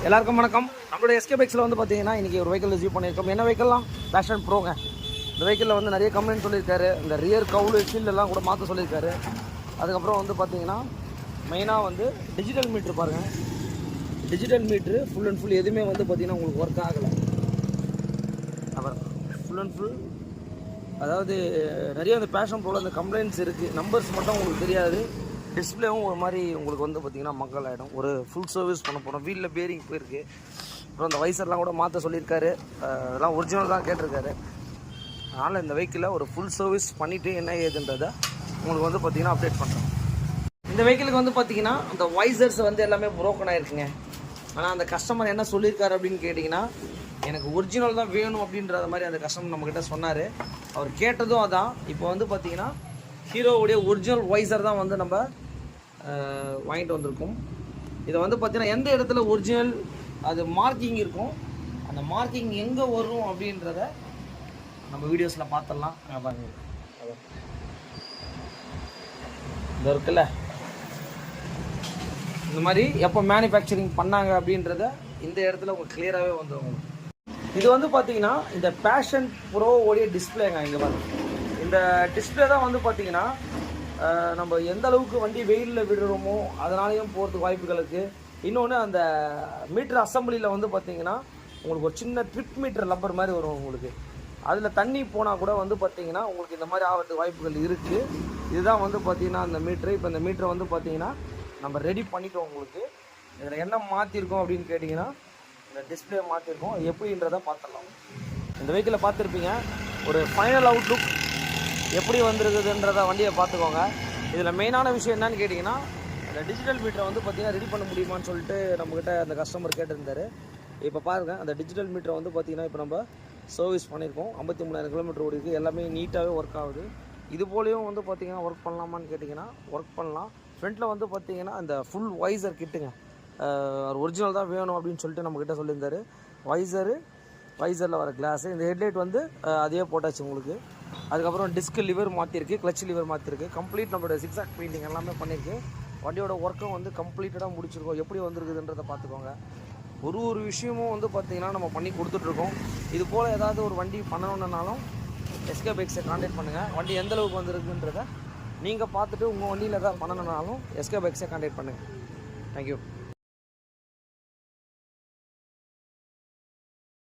எல்லாருக்கும் வணக்கம். நம்மளோட எஸ்கே பைக்ஸில் வந்து பார்த்தீங்கன்னா இன்றைக்கி ஒரு வெஹிக்கிள் ரிவ்யூ பண்ணியிருக்கோம். என்ன வெஹிக்கிள்லாம் பேஷன் ப்ரோங்க. இந்த வெஹிக்கிளில் வந்து நிறைய கம்ப்ளைண்ட் சொல்லியிருக்காரு. இந்த ரியர் கவுலு ஷீல்டெல்லாம் கூட மாற்ற சொல்லியிருக்காரு. அதுக்கப்புறம் வந்து பார்த்தீங்கன்னா மெயினாக வந்து டிஜிட்டல் மீட்ரு பாருங்கள். Digital meter full and full எதுவுமே வந்து பார்த்திங்கன்னா உங்களுக்கு ஒர்க் ஆகலை. அப்புறம் ஃபுல் அண்ட் ஃபுல் அதாவது நிறைய அந்த பேஷன் ப்ரோவில் அந்த கம்ப்ளைண்ட்ஸ் இருக்குது. நம்பர்ஸ் மட்டும் உங்களுக்கு தெரியாது. டிஸ்பிளேவும் ஒரு மாதிரி உங்களுக்கு வந்து பார்த்திங்கன்னா மக்கள் ஆகிடும். ஒரு ஃபுல் சர்வீஸ் பண்ண போகிறோம். வீலில் பேரிங் போயிருக்கு. அப்புறம் அந்த வைசர்லாம் கூட மாற்ற சொல்லியிருக்காரு. அதெல்லாம் ஒரிஜினல் தான் கேட்டிருக்காரு. அதனால் இந்த வெஹிக்கிளில் ஒரு ஃபுல் சர்வீஸ் பண்ணிவிட்டு என்ன ஏதுன்றதை உங்களுக்கு வந்து பார்த்திங்கன்னா அப்டேட் பண்ணுறோம். இந்த வெஹிக்கிளுக்கு வந்து பார்த்திங்கன்னா அந்த வைசர்ஸ் வந்து எல்லாமே ப்ரோக்கன் ஆகிருக்குங்க. ஆனால் அந்த கஸ்டமர் என்ன சொல்லியிருக்காரு அப்படின்னு கேட்டிங்கன்னா, எனக்கு ஒரிஜினல் தான் வேணும் அப்படின்றத மாதிரி அந்த கஸ்டமர் நம்மக்கிட்ட சொன்னார். அவர் கேட்டதும் அதான். இப்போ வந்து பார்த்திங்கன்னா ஹீரோவுடைய ஒரிஜினல் வைசர் தான் வந்து நம்ம வாங்கிட்டு வந்திருக்கோம். இதை வந்து பார்த்திங்கன்னா எந்த இடத்துல ஒரிஜினல் அது மார்க்கிங் இருக்கும், அந்த மார்க்கிங் எங்கே வரும் அப்படின்றத நம்ம வீடியோஸில் பார்த்துடலாம். பாருங்க, இந்த இருக்குல்ல, இந்த மாதிரி எப்போ மேனுஃபேக்சரிங் பண்ணாங்க அப்படின்றத இந்த இடத்துல உங்களுக்கு கிளியராகவே வந்துடும். இது வந்து பார்த்தீங்கன்னா இந்த பேஷன் ப்ரோவோடைய டிஸ்பிளேங்க. இங்கே பாருங்க, இந்த டிஸ்பிளே தான் வந்து பார்த்தீங்கன்னா நம்ம எந்த அளவுக்கு வண்டி வெயிலில் விடுறோமோ அதனாலேயும் போகிறதுக்கு வாய்ப்புகள் இருக்குது. இன்னொன்று அந்த மீட்டர் அசம்பிளியில் வந்து பார்த்திங்கன்னா உங்களுக்கு ஒரு சின்ன ட்ரிப் மீட்டர் லப்பர் மாதிரி வரும் உங்களுக்கு. அதில் தண்ணி போனால் கூட வந்து பார்த்திங்கன்னா உங்களுக்கு இந்த மாதிரி ஆகிறதுக்கு வாய்ப்புகள் இருக்குது. இதுதான் வந்து பார்த்திங்கன்னா அந்த மீட்ரு. இப்போ இந்த மீட்டரை வந்து பார்த்திங்கன்னா நம்ம ரெடி பண்ணிட்டோம். உங்களுக்கு இதில் என்ன மாற்றிருக்கோம் அப்படின்னு கேட்டிங்கன்னா இந்த டிஸ்பிளே மாற்றிருக்கோம். எப்படின்றத பார்த்துடலாம். இந்த வெஹிக்கிளை பார்த்துருப்பீங்க. ஒரு ஃபைனல் அவுட்லுக் எப்படி வந்துருக்குதுன்றத வண்டியை பார்த்துக்கோங்க. இதில் மெயினான விஷயம் என்னன்னு கேட்டிங்கன்னா, அந்த டிஜிட்டல் மீட்டரை வந்து பார்த்திங்கன்னா ரெடி பண்ண முடியுமான்னு சொல்லிட்டு நம்மக்கிட்ட அந்த கஸ்டமர் கேட்டிருந்தார். இப்போ பாருங்கள், அந்த டிஜிட்டல் மீட்டரை வந்து பார்த்திங்கன்னா இப்போ நம்ம சர்வீஸ் பண்ணியிருக்கோம். 53,000 கிலோமீட்டர் ஓடி இருக்குது. எல்லாமே நீட்டாகவே ஒர்க் ஆகுது. இது போலேயும் வந்து பார்த்திங்கன்னா ஒர்க் பண்ணலாமான்னு கேட்டிங்கன்னா ஒர்க் பண்ணலாம். ஃப்ரண்ட்டில் வந்து பார்த்திங்கன்னா அந்த ஃபுல் வைசர் கிட்டுங்க, ஒரிஜினல் தான் வேணும் அப்படின்னு சொல்லிட்டு நம்மக்கிட்ட சொல்லியிருந்தார். வைசரில் வர கிளாஸு, இந்த ஹெட்லைட் வந்து அதே போட்டாச்சு உங்களுக்கு. அதுக்கப்புறம் டிஸ்க் லிவர் மாற்றிருக்கு, கிளச் லிவர் மாற்றிருக்கு. கம்ப்ளீட் நம்மளோட சிக்ஸாக் பெயிண்டிங் எல்லாமே பண்ணியிருக்கு. வண்டியோட ஒர்க்கும் வந்து கம்ப்ளீட்டடாக முடிச்சிருக்கோம். எப்படி வந்துருக்குதுன்றதை பார்த்துக்கோங்க. ஒரு விஷயமும் வந்து பார்த்திங்கன்னா நம்ம பண்ணி கொடுத்துட்ருக்கோம். இது போல் ஏதாவது ஒரு வண்டி பண்ணணுன்னாலும் எஸ்கே பைக்ஸை கான்டாக்ட் பண்ணுங்கள். வண்டி எந்தளவுக்கு வந்துருக்குன்றதை நீங்கள் பார்த்துட்டு உங்கள் வண்டியில் எதாவது பண்ணணுன்னாலும் எஸ்கே பைக்ஸை கான்டாக்ட் பண்ணுங்கள். தேங்க்யூ.